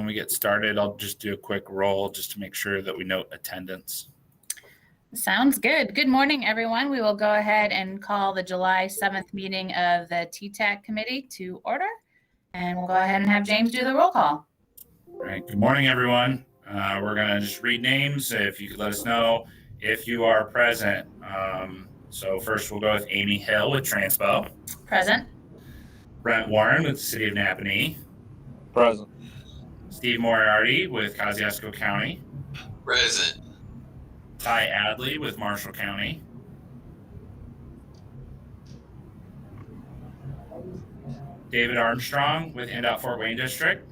we get started, I'll just do a quick roll just to make sure that we note attendance. Sounds good. Good morning, everyone. We will go ahead and call the July 7th meeting of the TTAC committee to order. And we'll go ahead and have James do the roll call. All right. Good morning, everyone. We're going to just read names. If you could let us know if you are present. So first we'll go with Amy Hill with Transpo. Present. Brent Warren with the City of Napanee. Present. Steve Moriarty with Kosciuszko County. Present. Ty Adley with Marshall County. David Armstrong with NDOT Fort Wayne District.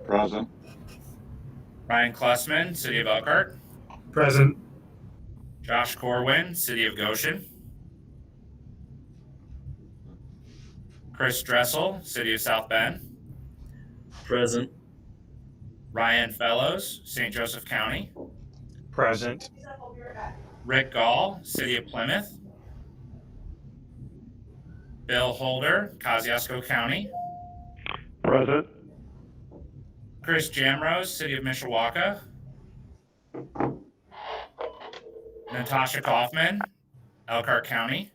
Present. Ryan Klessman, City of Elkhart. Present. Josh Corwin, City of Goshen. Chris Dressel, City of South Bend. Present. Ryan Fellows, St. Joseph County. Present. Rick Gall, City of Plymouth. Bill Holder, Kosciuszko County. Present. Chris Jamrose, City of Mishawaka. Natasha Kaufman, Elkhart County.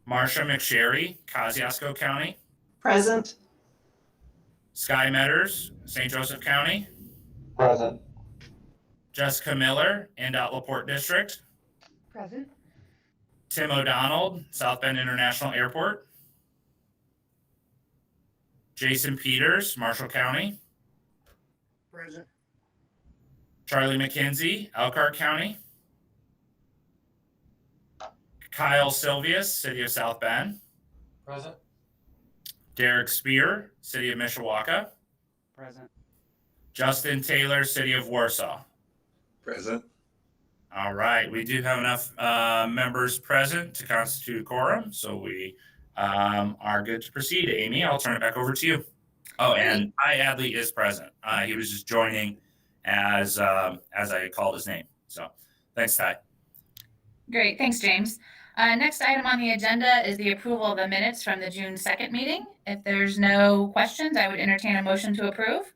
Marsha McSherry, Kosciuszko County. Present. Sky Metters, St. Joseph County. Present. Jessica Miller, NDOT LaPorte District. Present. Tim O'Donnell, South Bend International Airport. Jason Peters, Marshall County. Present. Charlie McKenzie, Elkhart County. Kyle Silvius, City of South Bend. Present. Derek Spear, City of Mishawaka. Present. Justin Taylor, City of Warsaw. Present. All right, we do have enough members present to constitute a quorum, so we are good to proceed. Amy, I'll turn it back over to you. Oh, and Ty Adley is present. He was just joining as I called his name. So thanks, Ty. Great. Thanks, James. Next item on the agenda is the approval of the minutes from the June 2nd meeting. If there's no questions, I would entertain a motion to approve.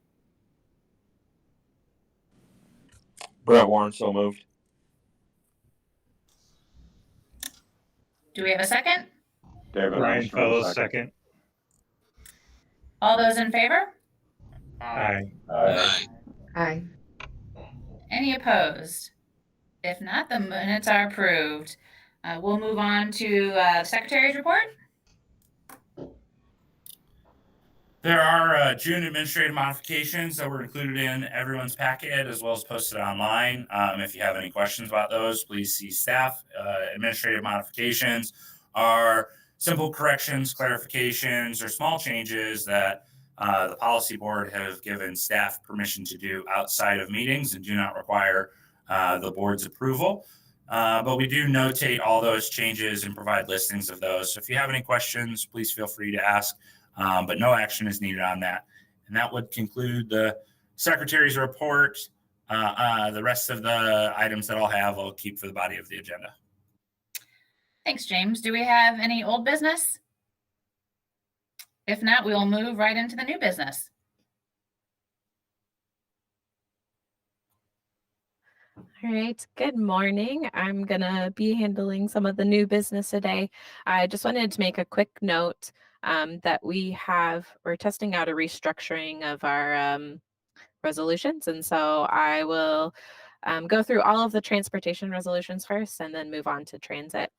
Brent Warren, so moved. Do we have a second? David Ryan Armstrong, Fellows, second. All those in favor? Aye. Aye. Aye. Any opposed? If not, the minutes are approved. We'll move on to the Secretary's report. There are June administrative modifications that were included in everyone's packet as well as posted online. If you have any questions about those, please see staff. Administrative modifications are simple corrections, clarifications, or small changes that the policy board have given staff permission to do outside of meetings and do not require the board's approval. But we do notate all those changes and provide listings of those. So if you have any questions, please feel free to ask. But no action is needed on that. And that would conclude the Secretary's report. The rest of the items that I'll have, I'll keep for the body of the agenda. Thanks, James. Do we have any old business? If not, we will move right into the new business. All right, good morning. I'm going to be handling some of the new business today. I just wanted to make a quick note that we're testing out a restructuring of our resolutions. And so I will go through all of the transportation resolutions first and then move on to transit.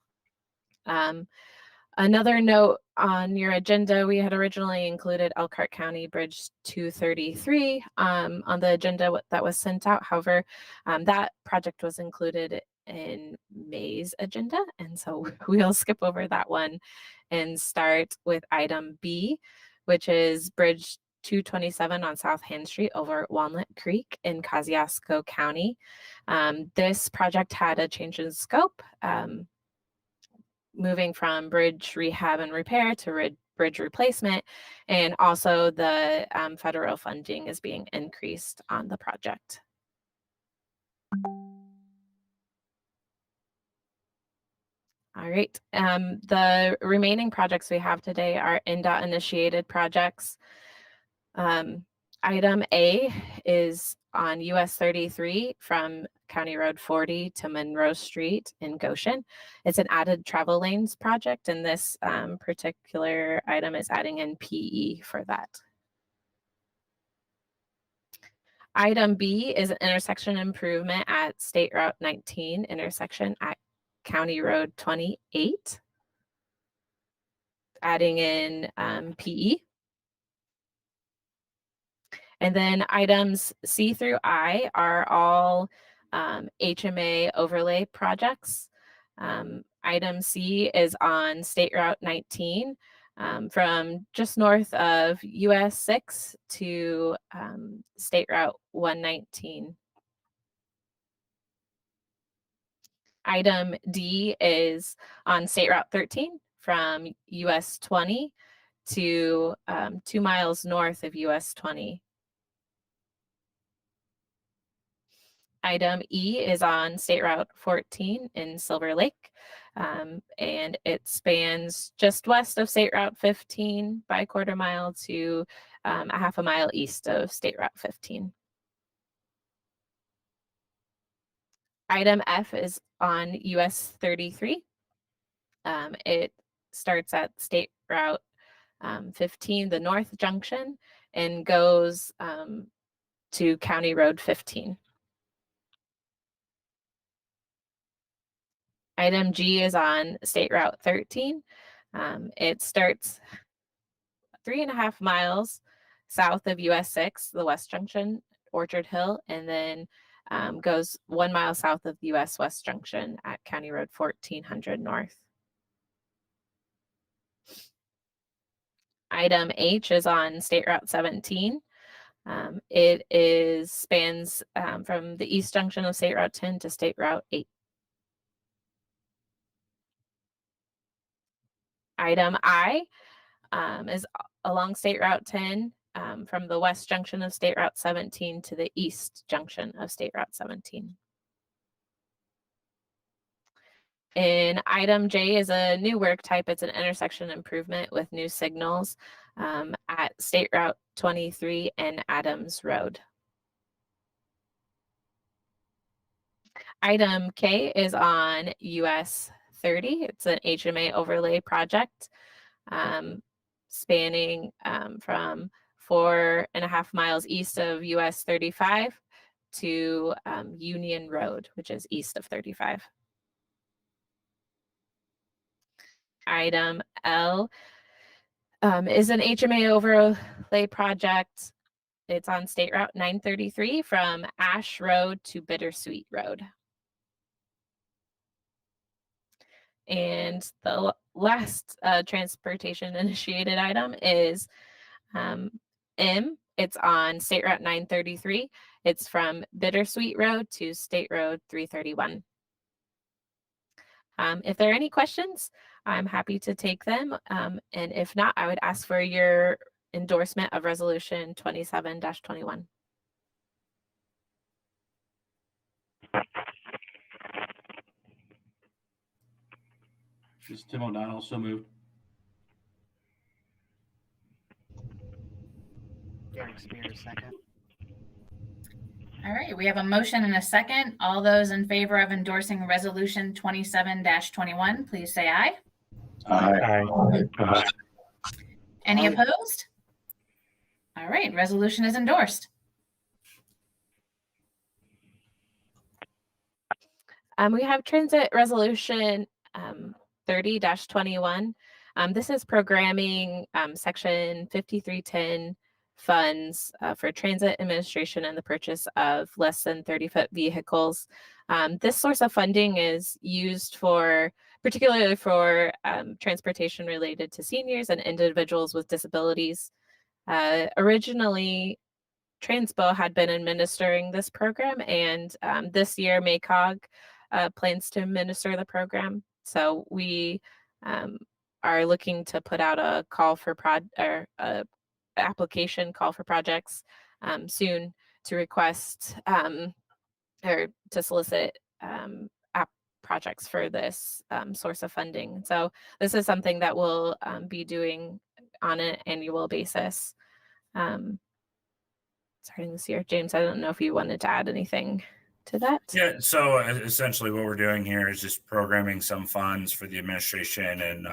Another note on your agenda, we had originally included Elkhart County Bridge 233 on the agenda that was sent out. However, that project was included in May's agenda, and so we'll skip over that one and start with item B, which is Bridge 227 on South Hand Street over Walnut Creek in Kosciuszko County. This project had a change in scope, moving from bridge rehab and repair to bridge replacement, and also the federal funding is being increased on the project. All right, the remaining projects we have today are NDOT initiated projects. Item A is on US 33 from County Road 40 to Monroe Street in Goshen. It's an added travel lanes project, and this particular item is adding in PE for that. Item B is an intersection improvement at State Route 19 intersection at County Road 28, adding in PE. And then items C through I are all HMA overlay projects. Item C is on State Route 19 from just north of US 6 to State Route 119. Item D is on State Route 13 from US 20 to 2 miles north of US 20. Item E is on State Route 14 in Silver Lake, and it spans just west of State Route 15 by a quarter mile to a half a mile east of State Route 15. Item F is on US 33. It starts at State Route 15, the North Junction, and goes to County Road 15. Item G is on State Route 13. It starts 3.5 miles south of US 6, the West Junction, Orchard Hill, and then goes 1 mile south of US West Junction at County Road 1400 North. Item H is on State Route 17. It spans from the East Junction of State Route 10 to State Route 8. Item I is along State Route 10 from the West Junction of State Route 17 to the East Junction of State Route 17. And item J is a new work type. It's an intersection improvement with new signals at State Route 23 and Adams Road. Item K is on US 30. It's an HMA overlay project spanning from 4.5 miles east of US 35 to Union Road, which is east of 35. Item L is an HMA overlay project. It's on State Route 933 from Ash Road to Bittersweet Road. And the last transportation initiated item is M. It's on State Route 933. It's from Bittersweet Road to State Road 331. If there are any questions, I'm happy to take them. And if not, I would ask for your endorsement of Resolution 27-21. This is Tim O'Donnell, so moved. Derek Spears, second. All right, we have a motion and a second. All those in favor of endorsing Resolution 27-21, please say aye. Aye. Any Aye. opposed? All right, resolution is endorsed. We have Transit Resolution 30-21. This is programming Section 5310 funds for transit administration and the purchase of less than 30-foot vehicles. This source of funding is used particularly for transportation related to seniors and individuals with disabilities. Originally, Transpo had been administering this program, and this year MACOG plans to administer the program. So we are looking to put out a call for application call for projects soon to request or to solicit app projects for this source of funding. So this is something that we'll be doing on an annual basis. starting this year. James, I don't know if you wanted to add anything to that. Yeah, so essentially what we're doing here is just programming some funds for the administration, and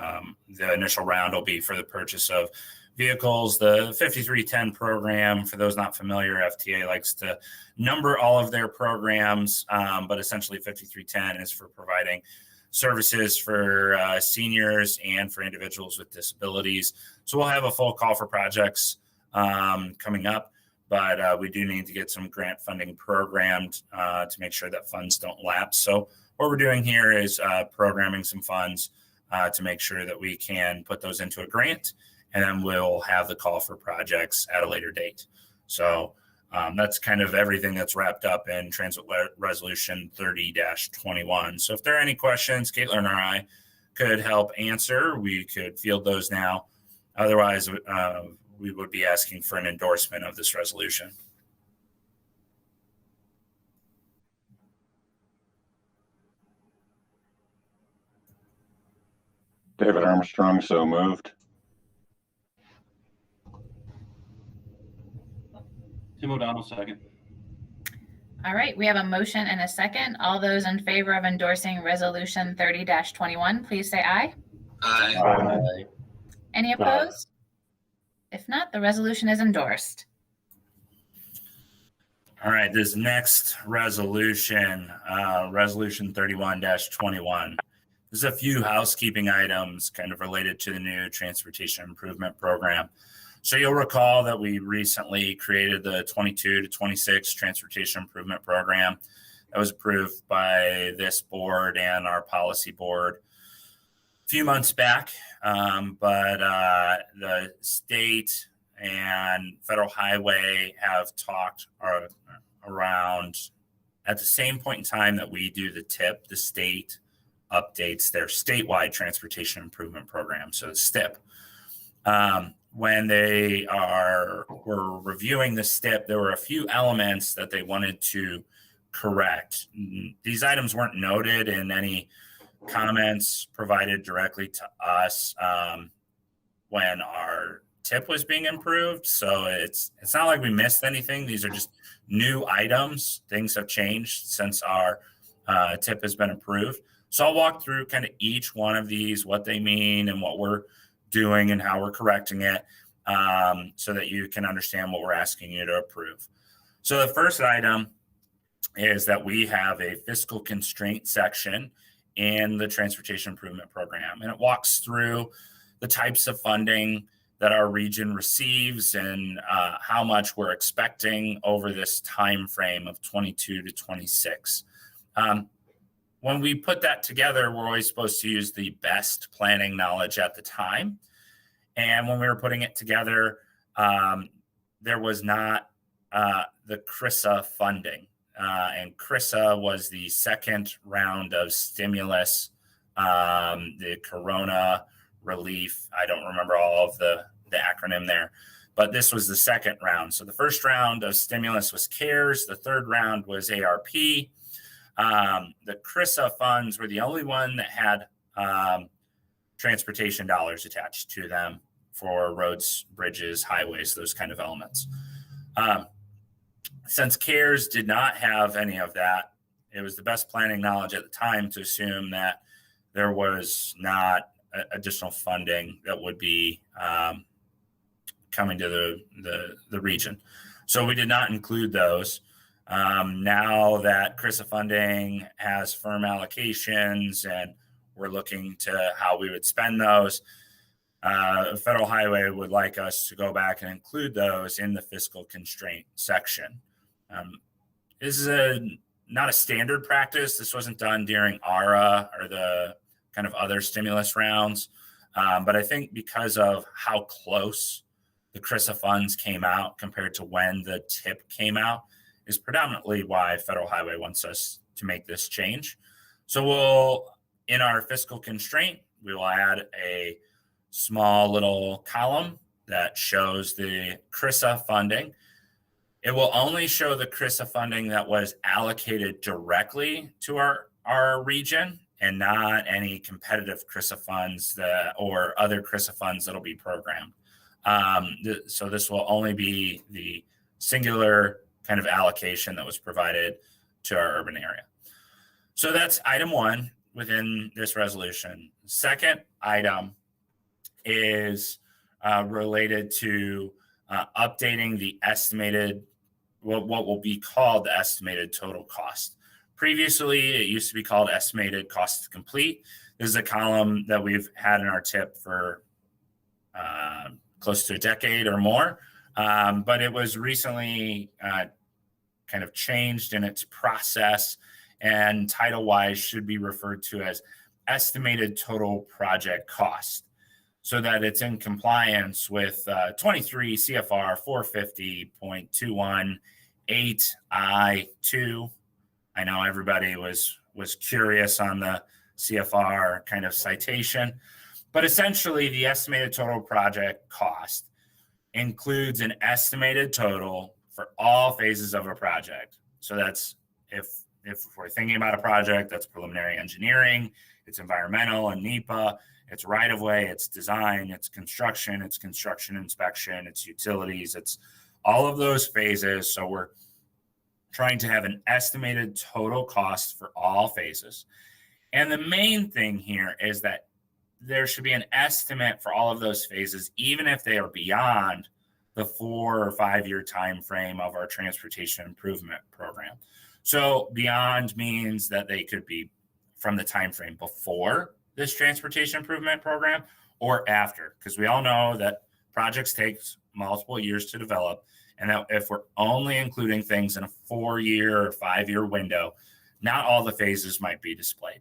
the initial round will be for the purchase of vehicles. The 5310 program, for those not familiar, FTA likes to number all of their programs, but essentially 5310 is for providing services for seniors and for individuals with disabilities. So we'll have a full call for projects coming up, but we do need to get some grant funding programmed to make sure that funds don't lapse. So what we're doing here is programming some funds to make sure that we can put those into a grant, and then we'll have the call for projects at a later date. So that's kind of everything that's wrapped up in Transit Resolution 30-21. So if there are any questions, Caitlin or I could help answer. We could field those now. Otherwise, we would be asking for an endorsement of this resolution. David Armstrong, so moved. Tim O'Donnell, second. All right, we have a motion and a second. All those in favor of endorsing Resolution 30-21, please say aye. Aye. Any opposed? If not, the resolution is endorsed. All right, this next resolution, Resolution 31-21. There's a few housekeeping items kind of related to the new Transportation Improvement Program. So you'll recall that we recently created the 22 to 26 Transportation Improvement Program that was approved by this board and our policy board a few months back. But the state and Federal Highway have talked around at the same point in time that we do the TIP, the state updates their statewide Transportation Improvement Program, so the STIP. When they were reviewing the STIP, there were a few elements that they wanted to correct. These items weren't noted in any comments provided directly to us when our TIP was being improved. So it's not like we missed anything. These are just new items. Things have changed since our TIP has been approved. So I'll walk through kind of each one of these, what they mean and what we're doing and how we're correcting it, so that you can understand what we're asking you to approve. So the first item is that we have a fiscal constraint section in the Transportation Improvement Program, and it walks through the types of funding that our region receives and how much we're expecting over this time frame of 22 to 26. When we put that together, we're always supposed to use the best planning knowledge at the time. And when we were putting it together, there was not the CRISA funding. And CRISA was the second round of stimulus, the Corona relief. I don't remember all of the acronym there, but this was the second round. So the first round of stimulus was CARES. The third round was ARP. The CRISA funds were the only one that had transportation dollars attached to them for roads, bridges, highways, those kind of elements. Since CARES did not have any of that, it was the best planning knowledge at the time to assume that there was not additional funding that would be coming to the region. So we did not include those. Now that CRISA funding has firm allocations and we're looking to how we would spend those, Federal Highway would like us to go back and include those in the fiscal constraint section. This is not a standard practice. This wasn't done during ARA or the kind of other stimulus rounds. But I think because of how close the CRISA funds came out compared to when the TIP came out is predominantly why Federal Highway wants us to make this change. So in our fiscal constraint, we will add a small little column that shows the CRISA funding. It will only show the CRISA funding that was allocated directly to our region and not any competitive CRISA funds or other CRISA funds that'll be programmed. So this will only be the singular kind of allocation that was provided to our urban area. So that's item 1 within this resolution. Second item is related to updating the estimated, what will be called the estimated total cost. Previously, it used to be called estimated cost to complete. This is a column that we've had in our TIP for close to a decade or more, but it was recently kind of changed in its process, and title-wise should be referred to as estimated total project cost, so that it's in compliance with 23 CFR 450.218I2. I know everybody was curious on the CFR kind of citation, but essentially the estimated total project cost includes an estimated total for all phases of a project. So that's if we're thinking about a project, that's preliminary engineering, it's environmental and NEPA, it's right-of-way, it's design, it's construction inspection, it's utilities, it's all of those phases. So we're trying to have an estimated total cost for all phases. And the main thing here is that there should be an estimate for all of those phases, even if they are beyond the 4 or 5 year time frame of our transportation improvement program. So beyond means that they could be from the time frame before this transportation improvement program or after, because we all know that projects take multiple years to develop, and that if we're only including things in a 4 year or 5 year window, not all the phases might be displayed.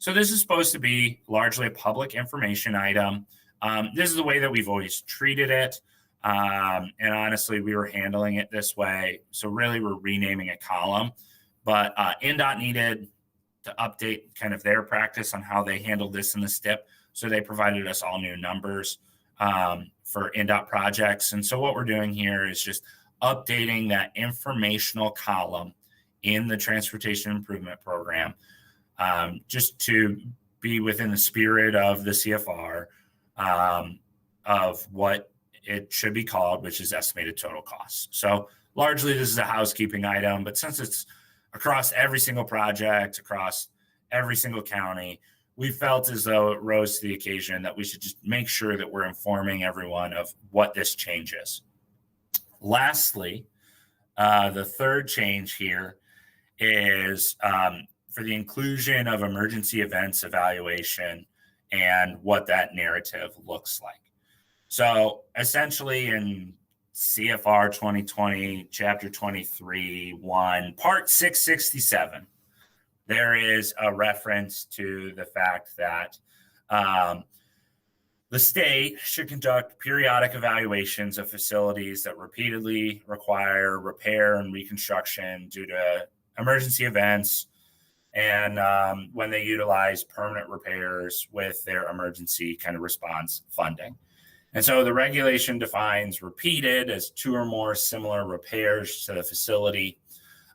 So this is supposed to be largely a public information item. This is the way that we've always treated it. And honestly, we were handling it this way. So really we're renaming a column, but NDOT needed to update kind of their practice on how they handled this in the STIP. So they provided us all new numbers for NDOT projects. And so what we're doing here is just updating that informational column in the Transportation Improvement Program, just to be within the spirit of the CFR of what it should be called, which is estimated total costs. So largely this is a housekeeping item, but since it's across every single project, across every single county, we felt as though it rose to the occasion that we should just make sure that we're informing everyone of what this change is. Lastly, the third change here is for the inclusion of emergency events evaluation and what that narrative looks like. So essentially in CFR 2020, Chapter 23.1, Part 667, there is a reference to the fact that the state should conduct periodic evaluations of facilities that repeatedly require repair and reconstruction due to emergency events, and when they utilize permanent repairs with their emergency kind of response funding. And so the regulation defines repeated as 2 or more similar repairs to the facility.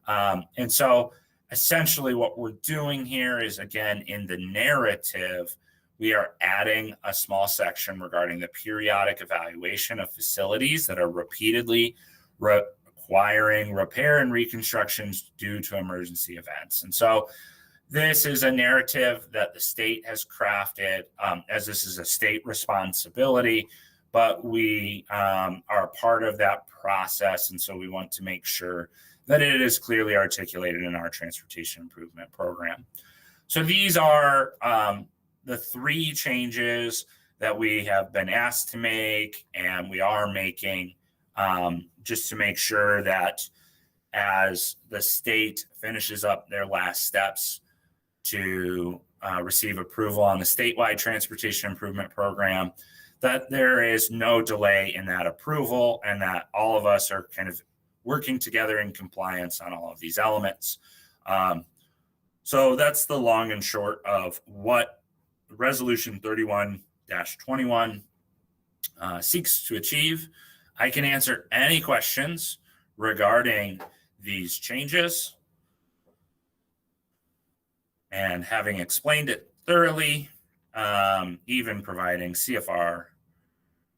And so essentially what we're doing here is, again, in the narrative, we are adding a small section regarding the periodic evaluation of facilities that are repeatedly requiring repair and reconstructions due to emergency events. And so this is a narrative that the state has crafted, as this is a state responsibility, but we are a part of that process. And so we want to make sure that it is clearly articulated in our transportation improvement program. So these are the 3 changes that we have been asked to make, and we are making, just to make sure that as the state finishes up their last steps to receive approval on the statewide transportation improvement program, that there is no delay in that approval, and that all of us are kind of working together in compliance on all of these elements. So that's the long and short of what Resolution 31-21 seeks to achieve. I can answer any questions regarding these changes. And having explained it thoroughly, even providing CFR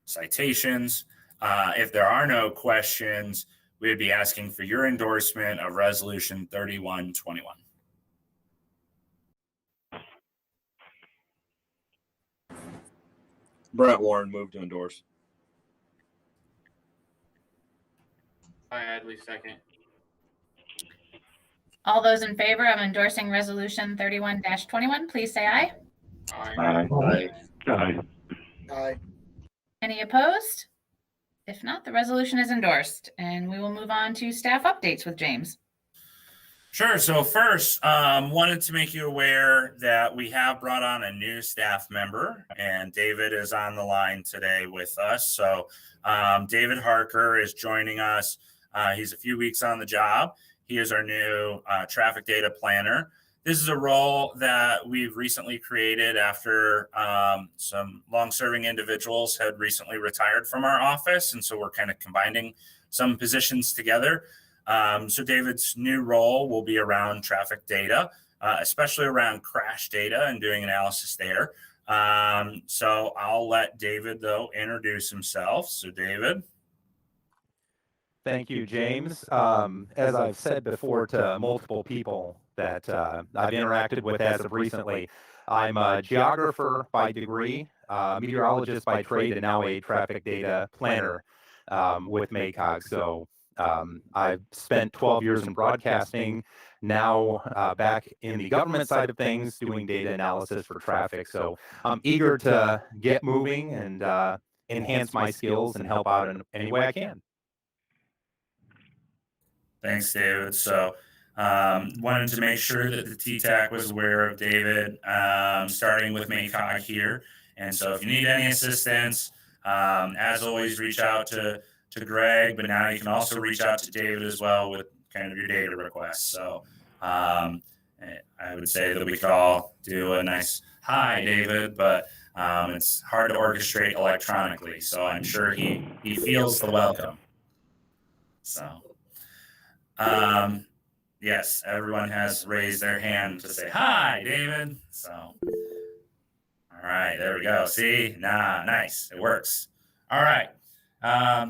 citations, if there are no questions, we would be asking for your endorsement of Resolution 3121. Brett Warren, move to endorse. Adley, second. All those in favor of endorsing Resolution 31-21, please say aye. Aye. Aye. Aye. Aye. Any opposed? If not, the resolution is endorsed, and we will move on to staff updates with James. Sure. So first, wanted to make you aware that we have brought on a new staff member, and David is on the line today with us. So David Harker is joining us. He's a few weeks on the job. He is our new traffic data planner. This is a role that we've recently created after some long-serving individuals had recently retired from our office, and so we're kind of combining some positions together. So David's new role will be around traffic data, especially around crash data and doing analysis there. So I'll let David, though, introduce himself. So David. Thank you, James. As I've said before to multiple people that I've interacted with as of recently, I'm a geographer by degree, meteorologist by trade, and now a traffic data planner with MACOG. So I've spent 12 years in broadcasting, now back in the government side of things, doing data analysis for traffic. So I'm eager to get moving and enhance my skills and help out in any way I can. Thanks, David. So wanted to make sure that the TTAC was aware of David, starting with MACOG here. And so if you need any assistance, as always, reach out to Greg, but now you can also reach out to David as well with kind of your data requests. So I would say that we could all do a nice hi, David, but it's hard to orchestrate electronically. So I'm sure he feels the welcome. So yes, everyone has raised their hand to say hi, David. So all right, there we go. See, nice, it works. All right.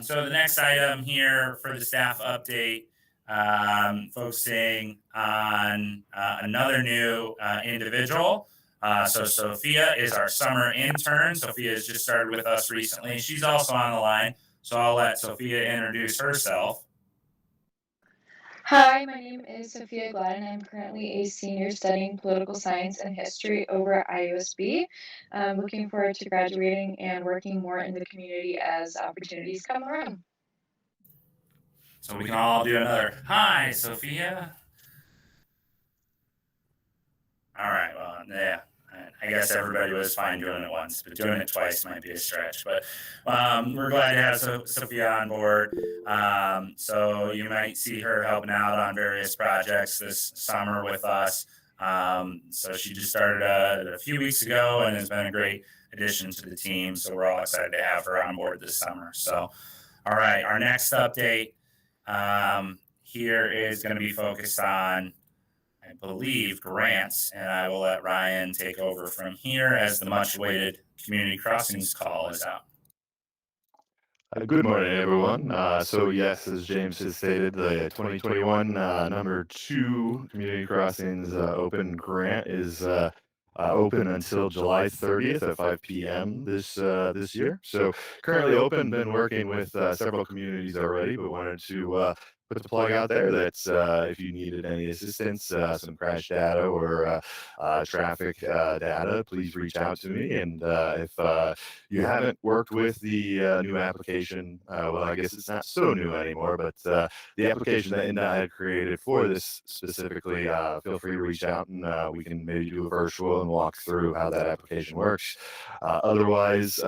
So the next item here for the staff update, focusing on another new individual. So Sophia is our summer intern. Sophia has just started with us recently. She's also on the line. So I'll let Sophia introduce herself. Hi, my name is Sophia Gladden. I'm currently a senior studying political science and history over at IUSB. I'm looking forward to graduating and working more in the community as opportunities come around. So we can all do another hi, Sophia. All right, well, yeah. I guess everybody was fine doing it once, but doing it twice might be a stretch. But we're glad to have Sophia on board. So you might see her helping out on various projects this summer with us. So she just started a few weeks ago and has been a great addition to the team. So we're all excited to have her on board this summer. So, all right, our next update here is going to be focused on, I believe, grants, and I will let Ryan take over from here as the much-awaited community crossings call is out. Good morning, everyone. So yes, as James has stated, the 2021 number 2 community crossings open grant is open until July 30th at 5 p.m. this year. So currently open, been working with several communities already, but wanted to put the plug out there that if you needed any assistance, some crash data or traffic data, please reach out to me. And if you haven't worked with the new application, well, I guess it's not so new anymore, but the application that INDOT had created for this specifically, feel free to reach out and we can maybe do a virtual and walk through how that application works. Otherwise,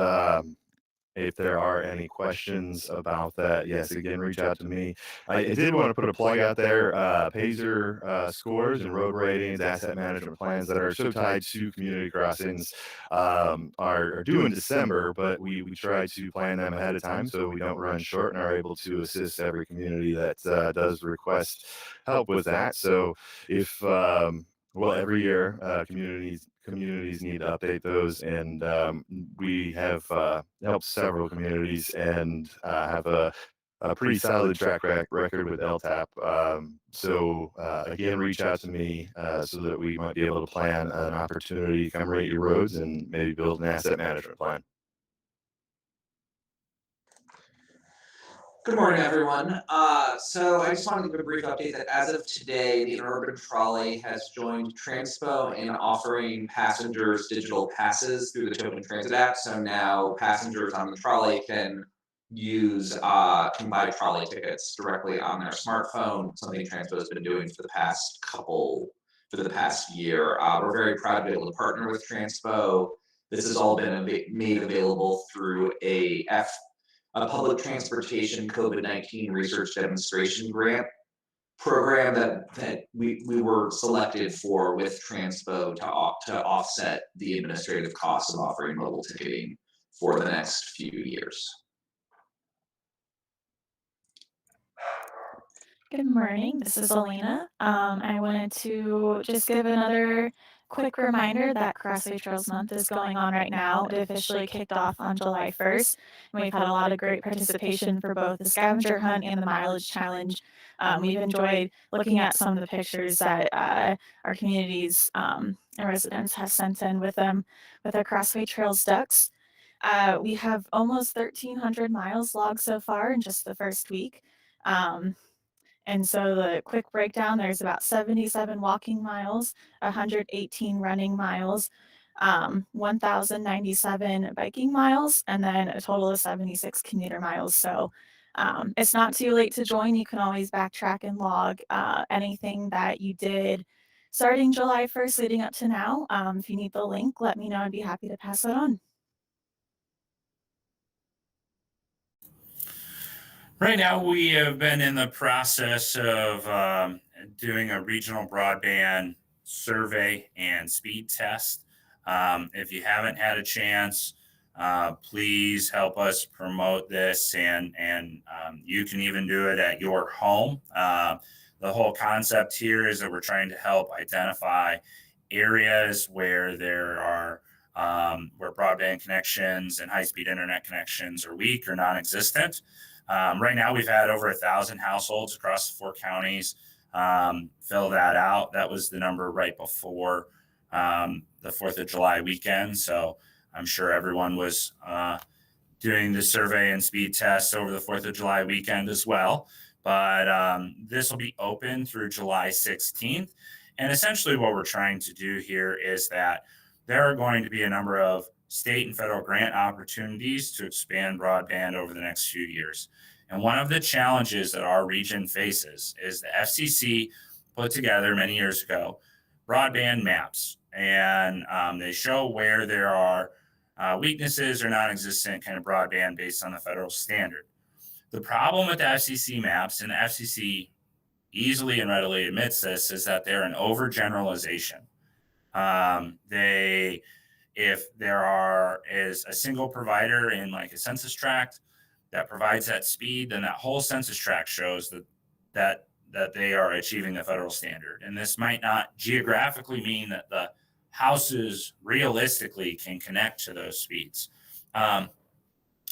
if there are any questions about that, yes, again, reach out to me. I did want to put a plug out there. Payzer scores and road ratings, asset management plans that are so tied to community crossings are due in December, but we try to plan them ahead of time so we don't run short and are able to assist every community that does request help with that. So if well, every year communities need to update those, and we have helped several communities and have a a pretty solid track record with LTAP. So again, reach out to me so that we might be able to plan an opportunity to come rate your roads and maybe build an asset management plan. Good morning, everyone. So I just wanted to give a brief update that as of today, the Interurban Trolley has joined Transpo in offering passengers digital passes through the Token Transit app. So now passengers on the trolley can buy trolley tickets directly on their smartphone, something Transpo has been doing for the past year. We're very proud to be able to partner with Transpo. This has all been made available through a public transportation COVID-19 research demonstration grant program that we were selected for with Transpo to offset the administrative costs of offering mobile ticketing for the next few years. Good morning, this is Elena. I wanted to just give another quick reminder that Crossway Trails Month is going on right now. It officially kicked off on July 1st, and we've had a lot of great participation for both the scavenger hunt and the mileage challenge. We've enjoyed looking at some of the pictures that our communities and residents have sent in with them with our Crossway Trails ducks. We have almost 1,300 miles logged so far in just the first week. And so the quick breakdown, there's about 77 walking miles, 118 running miles, 1,097 biking miles, and then a total of 76 commuter miles. So it's not too late to join. You can always backtrack and log anything that you did starting July 1st leading up to now. If you need the link, let me know. I'd be happy to pass it on. Right now, we have been in the process of doing a regional broadband survey and speed test. If you haven't had a chance, please help us promote this, and you can even do it at your home. The whole concept here is that we're trying to help identify areas where there are where broadband connections and high-speed internet connections are weak or non-existent. Right now, we've had over 1,000 households across the 4 counties fill that out. That was the number right before the 4th of July weekend. So I'm sure everyone was doing the survey and speed tests over the 4th of July weekend as well. But this will be open through July 16th. And essentially what we're trying to do here is that there are going to be a number of state and federal grant opportunities to expand broadband over the next few years. And one of the challenges that our region faces is the FCC put together many years ago broadband maps, and they show where there are weaknesses or non-existent kind of broadband based on the federal standard. The problem with the FCC maps, and the FCC easily and readily admits this, is that they're an overgeneralization. If there is a single provider in like a census tract that provides that speed, then that whole census tract shows that they are achieving the federal standard. And this might not geographically mean that the houses realistically can connect to those speeds.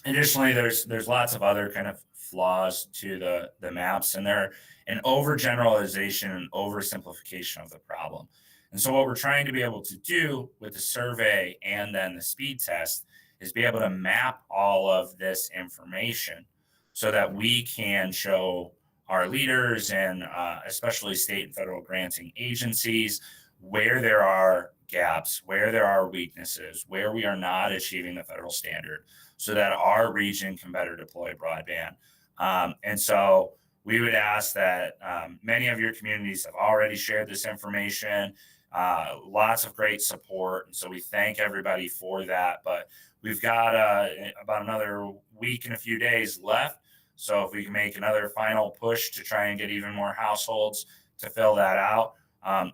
Additionally, there's lots of other kind of flaws to the maps, and they're an overgeneralization and oversimplification of the problem. And so what we're trying to be able to do with the survey and then the speed test is be able to map all of this information so that we can show our leaders and especially state and federal granting agencies where there are gaps, where there are weaknesses, where we are not achieving the federal standard, so that our region can better deploy broadband. And so we would ask that many of your communities have already shared this information. Lots of great support. And so we thank everybody for that. But we've got about another week and a few days left. So if we can make another final push to try and get even more households to fill that out,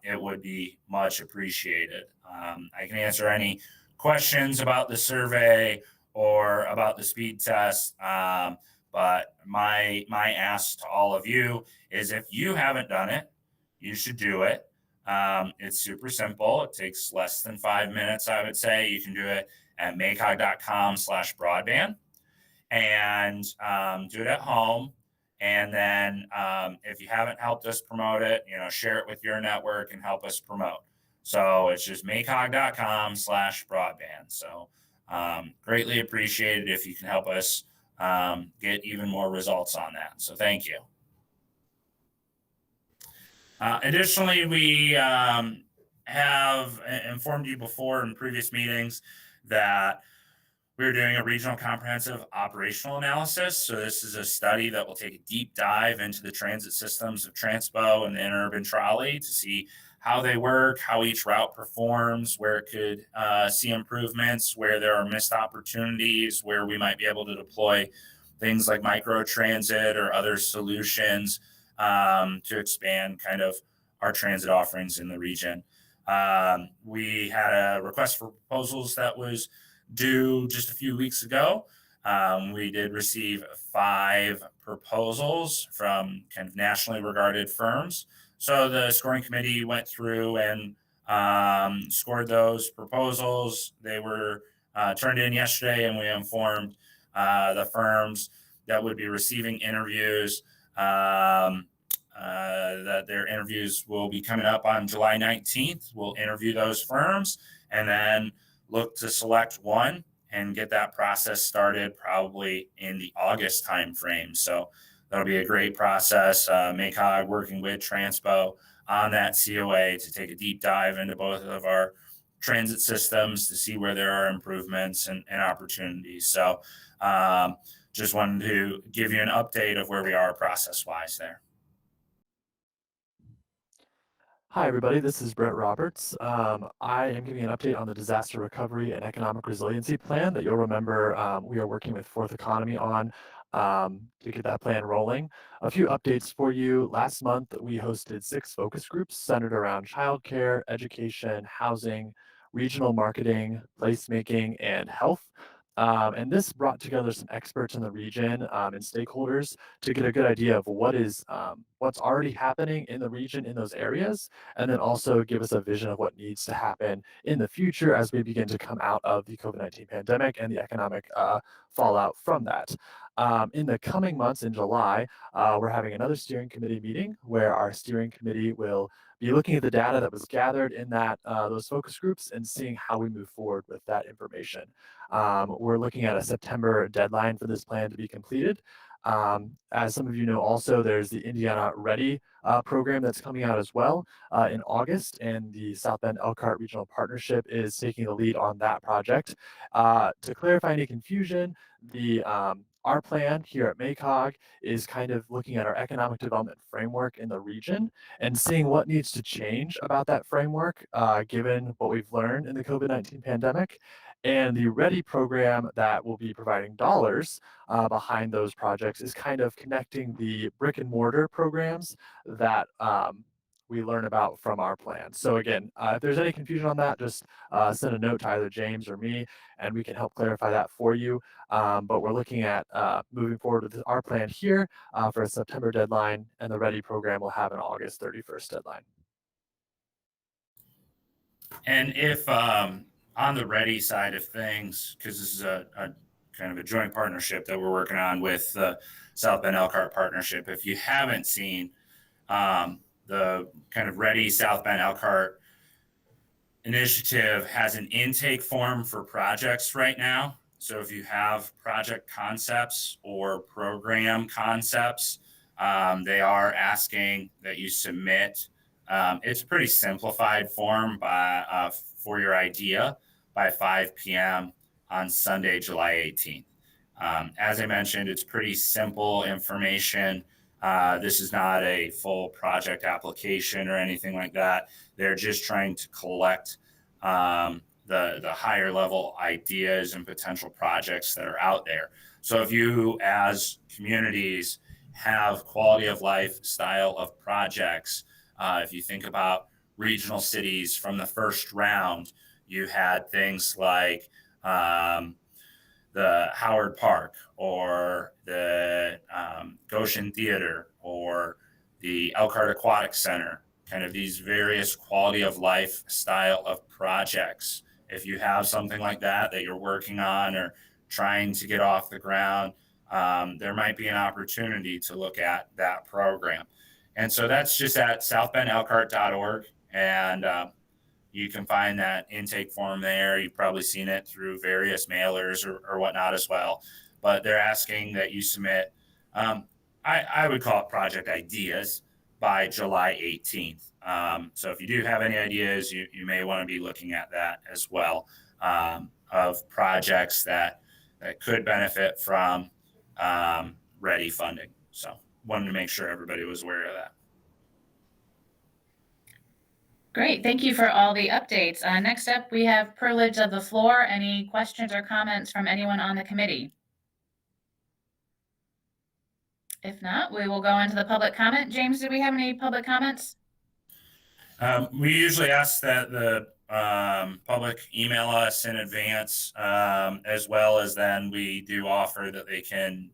it would be much appreciated. I can answer any questions about the survey or about the speed test. But my ask to all of you is, if you haven't done it, you should do it. It's super simple. It takes less than 5 minutes, I would say. You can do it at macog.com/broadband and do it at home. And then if you haven't helped us promote it, share it with your network and help us promote. So it's just macog.com/broadband. So greatly appreciated if you can help us get even more results on that. So thank you. Additionally, we have informed you before in previous meetings that we're doing a regional comprehensive operational analysis. So this is a study that will take a deep dive into the transit systems of Transpo and the interurban trolley to see how they work, how each route performs, where it could see improvements, where there are missed opportunities, where we might be able to deploy things like micro transit or other solutions to expand kind of our transit offerings in the region. We had a request for proposals that was due just a few weeks ago. We did receive 5 proposals from kind of nationally regarded firms. So the scoring committee went through and scored those proposals. They were turned in yesterday, and we informed the firms that would be receiving interviews that their interviews will be coming up on July 19th. We'll interview those firms and then look to select one and get that process started probably in the August timeframe. So that'll be a great process. MACOG working with Transpo on that COA to take a deep dive into both of our transit systems to see where there are improvements and opportunities. So just wanted to give you an update of where we are process-wise there. Hi, everybody. This is Brett Roberts. I am giving an update on the Disaster Recovery and Economic Resiliency Plan that you'll remember we are working with Fourth Economy on to get that plan rolling. A few updates for you. Last month, we hosted 6 focus groups centered around childcare, education, housing, regional marketing, placemaking, and health. And this brought together some experts in the region and stakeholders to get a good idea of what's already happening in the region in those areas, and then also give us a vision of what needs to happen in the future as we begin to come out of the COVID-19 pandemic and the economic fallout from that. In the coming months in July, we're having another steering committee meeting where our steering committee will be looking at the data that was gathered in those focus groups and seeing how we move forward with that information. We're looking at a September deadline for this plan to be completed. As some of you know, also there's the Indiana Ready program that's coming out as well in August, and the South Bend Elkhart Regional Partnership is taking the lead on that project. To clarify any confusion, our plan here at MACOG is kind of looking at our economic development framework in the region and seeing what needs to change about that framework given what we've learned in the COVID-19 pandemic. And the READY program that will be providing dollars behind those projects is kind of connecting the brick and mortar programs that we learn about from our plan. So again, if there's any confusion on that, just send a note to either James or me, and we can help clarify that for you. But we're looking at moving forward with our plan here for a September deadline, and the READY program will have an August 31st deadline. And if on the Ready side of things, because this is a kind of a joint partnership that we're working on with the South Bend Elkhart Partnership, if you haven't seen the kind of Ready South Bend Elkhart initiative has an intake form for projects right now. So if you have project concepts or program concepts, they are asking that you submit. It's a pretty simplified form for your idea by 5 p.m. on Sunday, July 18th. As I mentioned, it's pretty simple information. This is not a full project application or anything like that. They're just trying to collect the higher level ideas and potential projects that are out there. So if you as communities have quality of life style of projects, if you think about regional cities from the first round, you had things like the Howard Park or the Goshen Theater or the Elkhart Aquatic Center, kind of these various quality of life style of projects. If you have something like that you're working on or trying to get off the ground, there might be an opportunity to look at that program. And so that's just at southbendelkhart.org. And you can find that intake form there. You've probably seen it through various mailers or whatnot as well. But they're asking that you submit, I would call it project ideas by July 18th. So if you do have any ideas, you may want to be looking at that as well, of projects that could benefit from READY funding. So wanted to make sure everybody was aware of that. Great, thank you for all the updates. Next up, we have privilege of the floor. Any questions or comments from anyone on the committee? If not, we will go into the public comment. James, do we have any public comments? We usually ask that the public email us in advance, as well as then we do offer that they can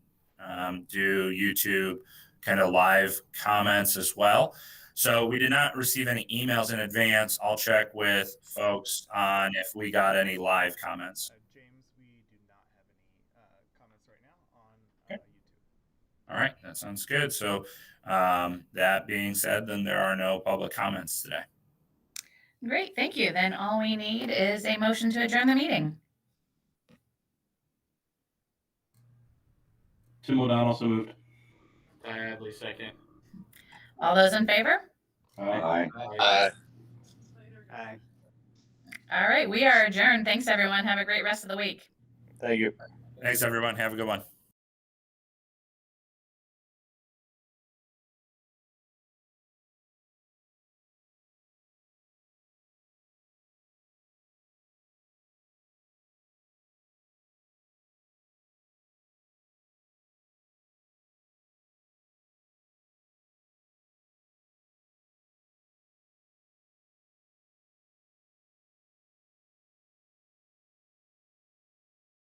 do YouTube kind of live comments as well. So we did not receive any emails in advance. I'll check with folks on if we got any live comments. James, we do not have any comments right now on YouTube. All right, that sounds good. So that being said, then there are no public comments today. Great, thank you. Then all we need is a motion to adjourn the meeting. Tim O'Donnell, so moved. Hadley, second. All those in favor? Aye. Aye. Aye. All right, we are adjourned. Thanks, everyone. Have a great rest of the week. Thank you. Thanks, everyone. Have a good one.